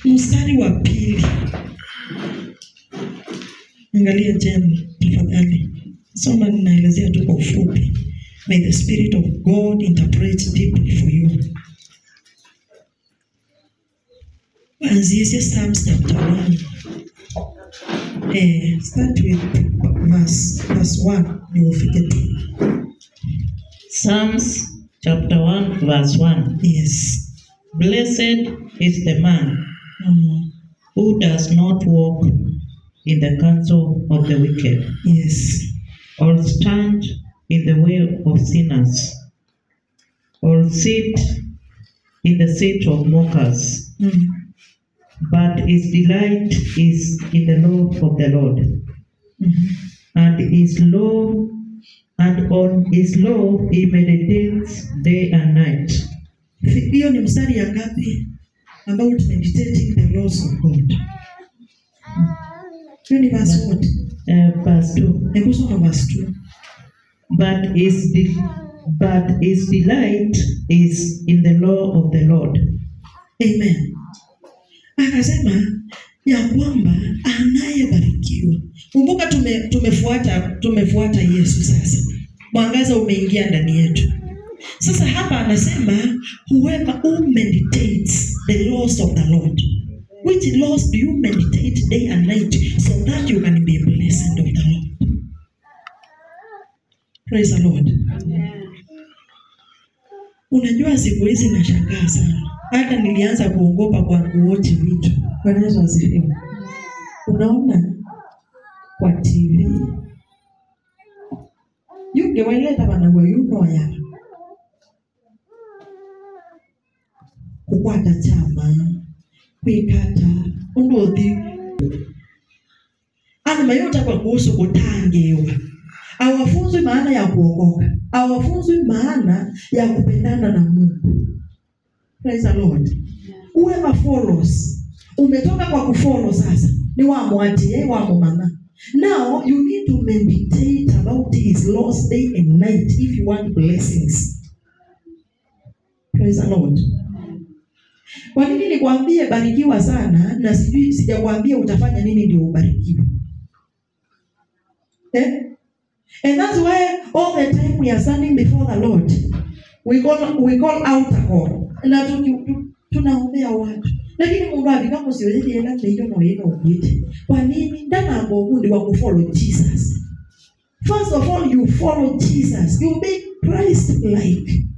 Mstari wa pili. Angalia tena tafadhali. Soma ninaelezea tu kwa ufupi. May the Spirit of God interpret deeply for you. Anzia Psalms chapter 1. Start with verse 1. Psalms chapter 1 verse 1. Yes. Blessed is the man who does not walk in the counsel of the wicked. Yes. Or stand in the way of sinners, or sit in the seat of mockers. But his delight is in the law of the Lord, and on his law he meditates day and night. Hiyo ni mstari ya ngapi? About meditating the laws of God. Hiyo ni verse what? Verse 2. Hebu soma verse 2. But his delight is in the law of the Lord. Amen. Akasema ya kwamba anayebarikiwa. Kumbuka tumefuata Yesu sasa. Mwangaza umeingia ndani yetu. Sasa hapa anasema whoever who meditates the laws of the Lord. Which laws do you meditate day and night so that you can be blessed of the Lord? Praise the Lord. Unajua siku hizi nashangaa sana. Hata nilianza kuogopa kwa kuwatch vitu. Bwana Yesu asifiwe. Unaona kwa TV. Ungewaileta bana yuno ya. Kukwata chama, kuikata, undothi. Ana mayota kwa kuhusu kutangewa. Hawafunzwi maana ya kuokoka. Hawafunzwi maana ya kupendana na Mungu. Praise the Lord. Whoever follows. Umetoka kwa kufollow sasa. Ni wamwati, wamumana. Now you need to meditate about his laws day and night if you want blessings. Praise the Lord. Kwa nini nikwambie barikiwa sana na sijakwambia utafanya nini ndio ubarikiwe? And that's why all the time we are standing before the Lord, we call out a call. Na tunaombea watu. Lakini Mungu kama siwezi ila ndio noyeno ubite. Kwa nini ndana Mungu wa kufollow Jesus? First of all, you follow Jesus. You be Christ like.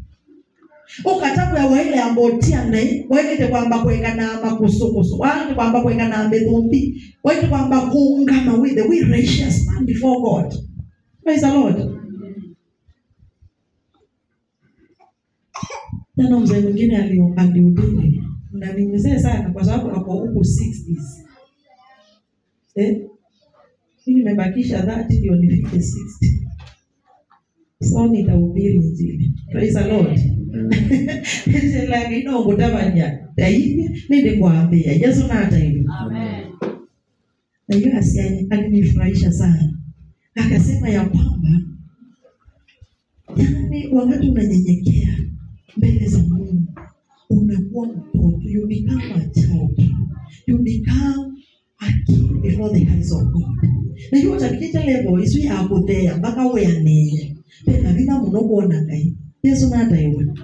Ukatabu ya waile ambotia nae, waile kwamba kuweka na makusukusu, waile kwamba kuweka na mbedhumbi, waile kwamba kuungama with the righteous man before God. Praise the Lord. Tena mzee mwingine alihubiri na ni mzee sana kwa sababu hapo huko 60s. Mimi nimebakisha 30 ndio nifike 60. So nitahubiri injili. Praise the Lord. Like ngotabanya. Dai nende kuambia Yesu na hata hivi. Amen. Na hiyo asiani alinifurahisha sana. Akasema ya kwamba yani wakati unanyenyekea mbele za Mungu unakuwa mtoto, you become a child, you become a king before the eyes of God. Na hiyo utafikita level isu ya kutea mpaka uyaneye tena bila munokuona ngai Yesu na hata hiyo.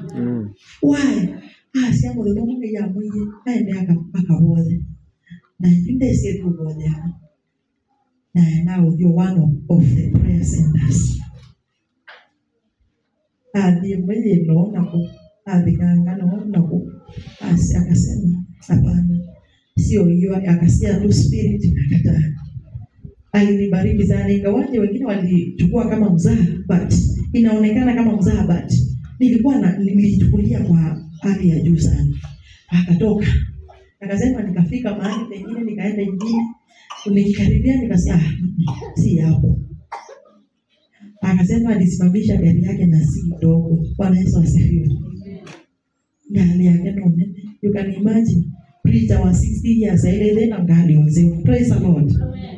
Why? Siamo ndio Mungu ya mwenye aende akabode na ndio sio kubode. Na now you're one of the prayer centers. Ndiye mwenye naona kwa adhikanga naona kwa akasema hapana sio hiyo, akasia tu spirit nakataa. Alinibariki sana, ingawaje wengine walichukua kama mzaha, but inaonekana kama mzaha, but nilichukulia kwa hali ya juu sana. Akatoka akasema, nikafika mahali pengine nikaenda ingine, nikikaribia nikasema si hapo. Akasema alisimamisha gari yake na si dogo. Bwana Yesu asifiwe. Gari yake ndio, you can imagine preacher wa 60 years ile tena gari mzee. Praise the Lord.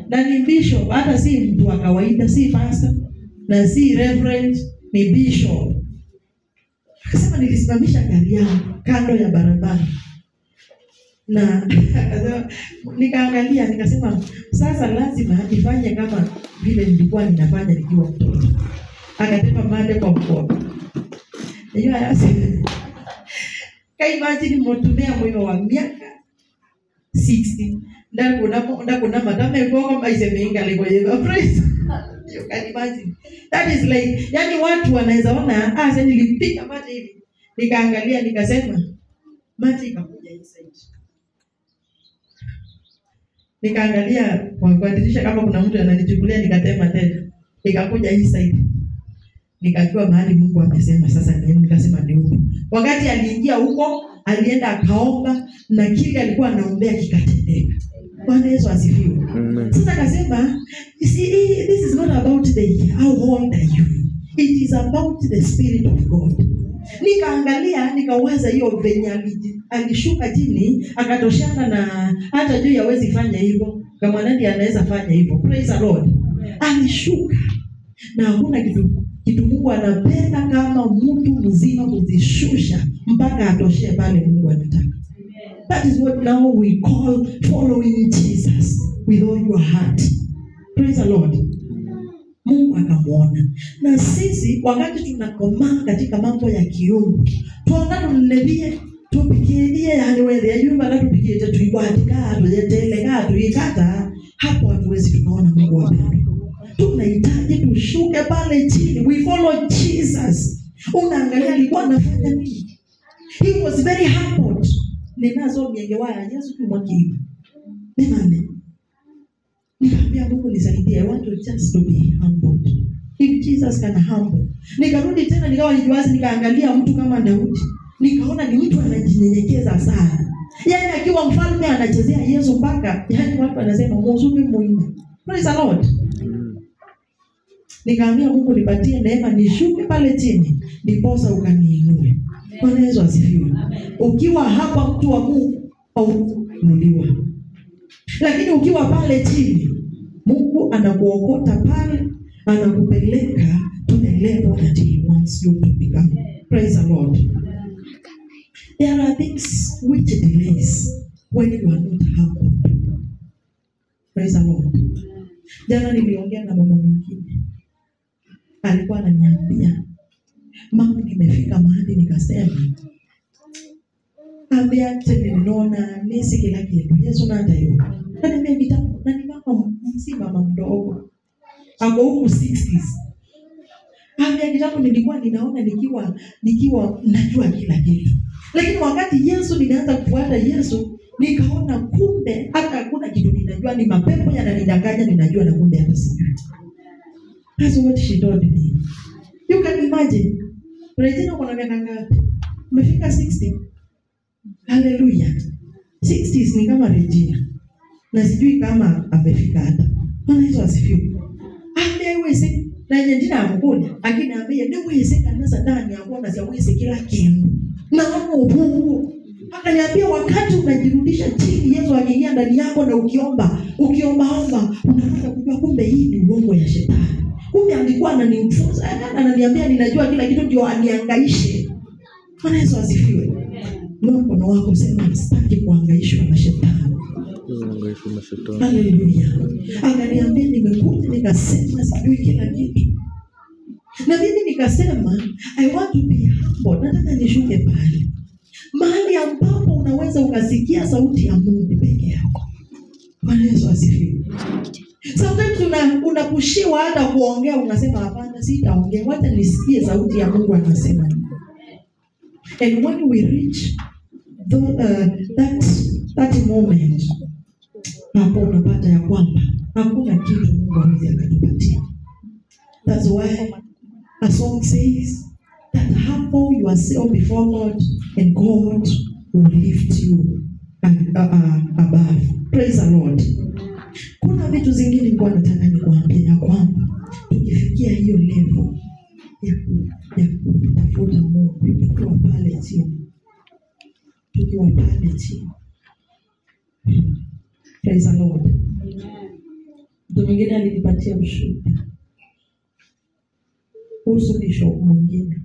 Na ni bishop, hata si mtu wa kawaida, si pastor na si reverend, ni bishop. Akasema nilisimamisha gari yangu kando ya barabara. Na nikaangalia nikasema sasa lazima nifanye kama vile nilikuwa ninafanya nikiwa mtoto. Akatema mate kwa mkono. Hiyo hayasi. Imagine mtumia moyo wa miaka 60. Ndakuna madame kwa kama isemeinga lego yego praise. You can imagine. That is like, yani watu wanaweza ona sasa nilipiga mate hivi. Nikaangalia nikasema mate ikakuja inside. Nikaangalia kwa dirisha kama kuna mtu ananichukulia nikatema tena. Nikakuja inside. Nikajua mahali Mungu amesema sasa nikasema ni huko. Wakati aliingia huko, alienda akaomba na kile alikuwa anaombea kikatendeka. Bwana Yesu asifiwe. Sasa akasema, this is not about how old are you. It is about the Spirit of God. Nikaangalia, nikawaza hiyo venye alishuka chini, akatoshana na hata juu hawezi fanya hivyo. Kama nani anaweza fanya hivyo? Praise the Lord. Alishuka. Na hakuna kitu Mungu anapenda kama mtu mzima kujishusha mpaka atoshee pale Mungu anataka. That is what now we call following Jesus with all your heart. Praise the Lord. Mungu akamuona. Na sisi wakati tunakomaa katika mambo ya kiungu, tuangalie tupikie yani wewe yumba na tupikie tuibadika tuyeteleka tuikata, hapo hatuwezi tukaona Mungu wa mbinguni. Tunahitaji tushuke pale chini. We follow Jesus. Unaangalia alikuwa anafanya nini? He was very humble. Ninazo miengewaya Yesu kumwakiwa. Nani? Nikamwambia Mungu nisaidie. I want to just to be humble. If Jesus can humble. Nikarudi tena nikawa nijiwazi nikaangalia mtu kama Daudi. Nikaona ni mtu anajinyenyekeza sana. Yaani akiwa mfalme anachezea Yesu mpaka yaani watu wanasema mzuri muhimu. Praise the Lord. Nikaambia Mungu nipatie neema nishuke pale chini ndiposa ukaniinue. Bwana Yesu asifiwe. Ukiwa hapa mtu wa Mungu aunuliwa. Lakini ukiwa pale chini Mungu anakuokota pale, anakupeleka to the level that he wants you to become. Praise the Lord. There are things which delays when you are not humble. Praise the Lord. Jana niliongea na mama mwingine. Alikuwa ananiambia, mama nimefika mahali nikasema, ambia ninaona nisi kila kitu. Yesu na hata hiyo. Na nimevitabu na ni mama mzima mdogo. Ako huko 60s. Ambia kitabu nilikuwa ninaona nikiwa najua kila kitu. Lakini wakati Yesu nilianza kufuata Yesu, nikaona kumbe hata hakuna kitu ninajua, ni mapepo yananidanganya ninajua na kumbe hata sijui. That's what she told me. You can imagine. Regina kuna miaka ngapi? Umefika 60. Hallelujah. 60s ni kama Regina. Na sijui kama amefika hata. Bwana Yesu asifiwe. Ameweze na nyingine amkoni. Akiniambia niweze kanisa ndani hapo na siweze kila kitu. Na hapo Mungu akaniambia wakati unajirudisha chini Yesu akiingia ndani yako na ukiomba unaanza kujua kumbe hii ni uongo ya shetani. Kumbe alikuwa ananifunza, ananiambia ninajua kila kitu ndio anihangaishe. Bwana Yesu asifiwe. Mungu na wako sema sitaki kuhangaishwa na shetani. Kuhangaishwa na shetani. Haleluya. Ananiambia nimekuja nikasema sijui kila kitu. Na mimi nikasema I want to be humble. Nataka nishuke pale. Mahali ambapo unaweza ukasikia sauti ya Mungu peke yako. Bwana Yesu asifiwe. Sometimes unapushiwa hata kuongea unasema hapana sitaongea, wacha nisikie sauti ya Mungu anasema. And when we reach that moment, hapo unapata ya kwamba hakuna kitu Mungu hawezi akatupatia. That's why a song says that humble yourself before God and God will lift you above. Praise the Lord. Kuna vitu zingine nilikuwa nataka nikuambie ya kwamba tukifikia hiyo level ya kutafuta Mungu tukiwa pale chini. Praise the Lord. Mtu mwingine alinipatia ushuhuda kuhusu bishop mwingine.